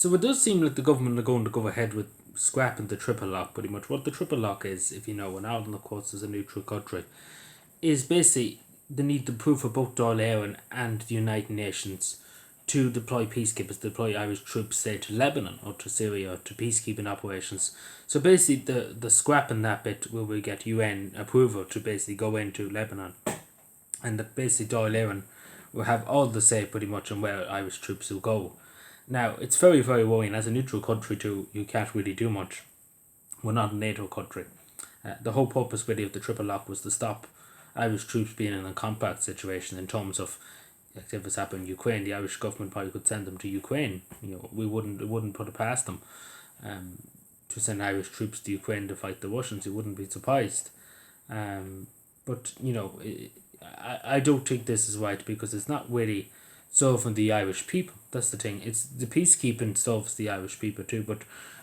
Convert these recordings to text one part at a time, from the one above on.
So it does seem like the government are going to go ahead with scrapping the triple lock pretty much. What the triple lock is, if you know, and Ireland of course is a neutral country, is basically the need to prove for both Dáil Éireann and the United Nations to deploy peacekeepers, deploy Irish troops, say, to Lebanon or to Syria or to peacekeeping operations. So basically, the scrapping that bit where we get UN approval to basically go into Lebanon, and that basically Dáil Éireann will have all the say pretty much on where Irish troops will go. Now, it's very, very worrying. As a neutral country, too, you can't really do much. We're not a NATO country. The whole purpose really of the triple lock was to stop Irish troops being in a compact situation in terms of, like if it's happened in Ukraine, the Irish government probably could send them to Ukraine. We wouldn't put it past them to send Irish troops to Ukraine to fight the Russians. You wouldn't be surprised. But I don't think this is right because it's not really serving the Irish people. That's the thing. It's the peacekeeping serves the Irish people too, but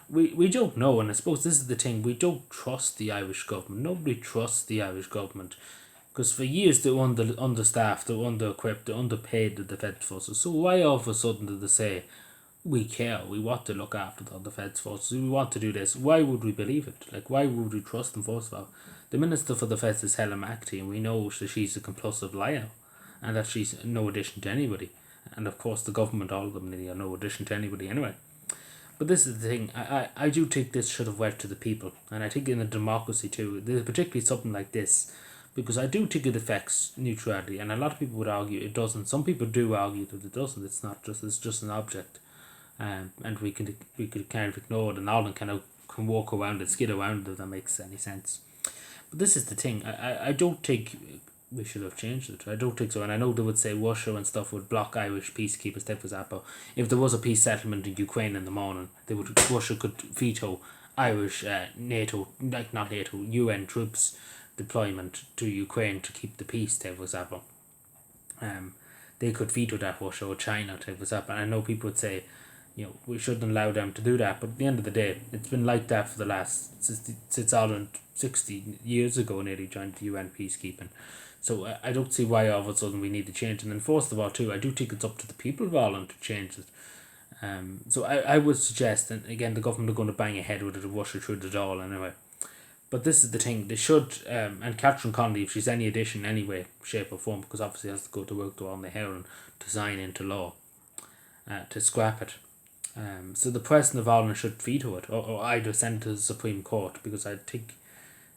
we don't know, and I suppose this is the thing. We don't trust the Irish government. Nobody trusts the Irish government because for years they were understaffed, they were under-equipped, they underpaid the defence forces. So why all of a sudden did they say, we care, we want to look after the defence forces, we want to do this? Why would we believe it? Like, why would we trust them first of all? The Minister for Defence is Helen McAtee, and we know that she's a compulsive liar and that she's no addition to anybody. And of course the government, all of them nearly are no addition to anybody anyway. But this is the thing, I do think this should have went to the people, and I think in a democracy too, particularly something like this, because I do think it affects neutrality, and a lot of people would argue it doesn't. Some people do argue that it doesn't. It's just an object, and we could kind of ignore it, and Ireland kind of can walk around it, skid around it, if that makes any sense. But this is the thing. I don't think we should have changed it. I don't think so. And I know they would say Russia and stuff would block Irish peacekeepers. Take for example, if there was a peace settlement in Ukraine in the morning, Russia could veto Irish NATO, like not NATO, UN troops deployment to Ukraine to keep the peace. Take for example, they could veto that, Russia or China. Take for example, and I know people would say, we shouldn't allow them to do that. But at the end of the day, it's been like that for the last since Ireland 60 years ago nearly joined the UN peacekeeping. So I don't see why all of a sudden we need to change. And then first of all too, I do think it's up to the people of Ireland to change it. So I would suggest, and again the government are going to bang ahead with it and rush it through the door anyway. But this is the thing, they should, and Catherine Connolly, if she's any addition in any way, shape or form, because obviously has to go to work to on the hair and to sign into law, to scrap it. So the President of Ireland should veto it, or either send it to the Supreme Court, because I think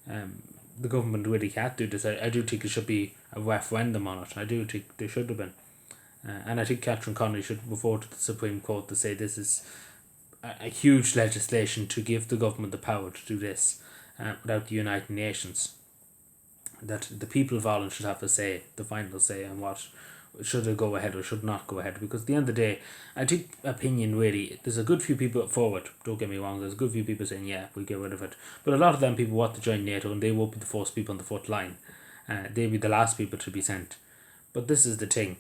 the government really can't do this. I do think it should be a referendum on it. I do think there should have been. And I think Catherine Connolly should refer to the Supreme Court to say this is a huge legislation to give the government the power to do this without the United Nations. That the people of Ireland should have the final say on what should it go ahead or should not go ahead, because at the end of the day, I think opinion really, there's a good few people forward, don't get me wrong, there's a good few people saying yeah, we get rid of it, but a lot of them people want to join NATO and they won't be the first people on the front line, they'll be the last people to be sent. But this is the thing,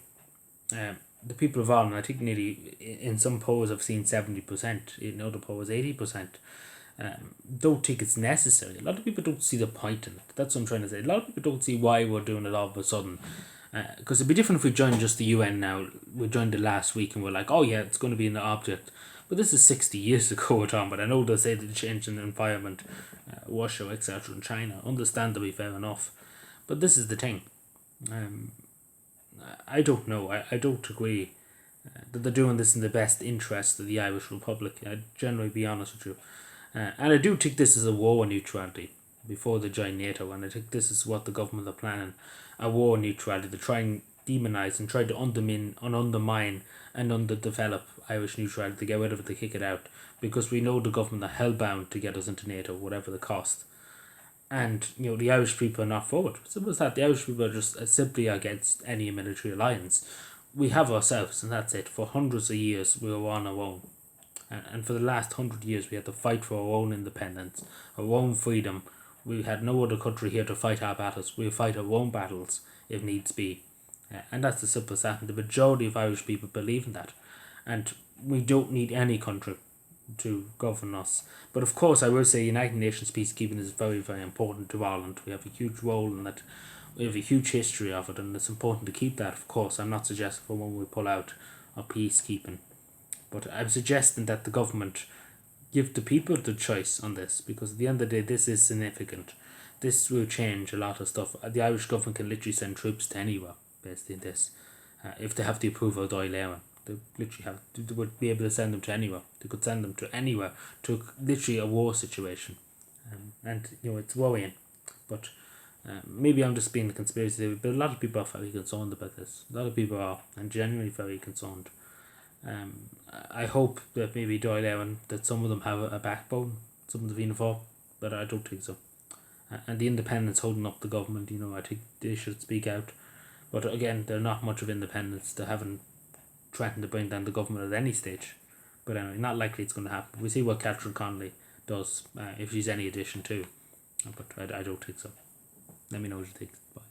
the people of Ireland, I think nearly in some polls I've seen 70%, in other polls 80%, don't think it's necessary. A lot of people don't see the point in it. That's what I'm trying to say. A lot of people don't see why we're doing it all of a sudden. Because it'd be different if we joined just the UN now. We joined it last week and we're like, oh yeah, it's going to be an object. But this is 60 years ago we're talking about. I know they say the change in the environment, Russia, etc. and China. Understandably, fair enough. But this is the thing. I don't know. I don't agree that they're doing this in the best interest of the Irish Republic. I'd generally be honest with you. And I do think this is a war on neutrality before they join NATO, and I think this is what the government are planning, a war on neutrality, to try and demonise and try to undermine and underdevelop Irish neutrality, to get rid of it, to kick it out, because we know the government are hellbound to get us into NATO, whatever the cost. And the Irish people are not for it. Simple as that. The Irish people are just simply against any military alliance. We have ourselves, and that's it. For hundreds of years we were on our own. And for the last 100 years we had to fight for our own independence, our own freedom. We had no other country here to fight our battles. We fight our own battles if needs be. And that's the simple as that. And the majority of Irish people believe in that. And we don't need any country to govern us. But of course I will say United Nations peacekeeping is very, very important to Ireland. We have a huge role in that. We have a huge history of it, and it's important to keep that, of course. I'm not suggesting for when we pull out of peacekeeping. But I'm suggesting that the government give the people the choice on this, because at the end of the day, this is significant. This will change a lot of stuff. The Irish government can literally send troops to anywhere based in this. If they have the approval of Dáil Éireann, they literally have. They would be able to send them to anywhere. They could send them to anywhere, to literally a war situation, and it's worrying. But maybe I'm just being a conspiracy theory, but a lot of people are very concerned about this. A lot of people are, and genuinely very concerned. I hope that maybe Dáil Éireann, that some of them have a backbone, some of the Fianna Fáil, but I don't think so. And the independents holding up the government, I think they should speak out. But again, they're not much of independents. They haven't threatened to bring down the government at any stage. But anyway, not likely it's going to happen. We see what Catherine Connolly does, if she's any addition too. But I don't think so. Let me know what you think. Bye.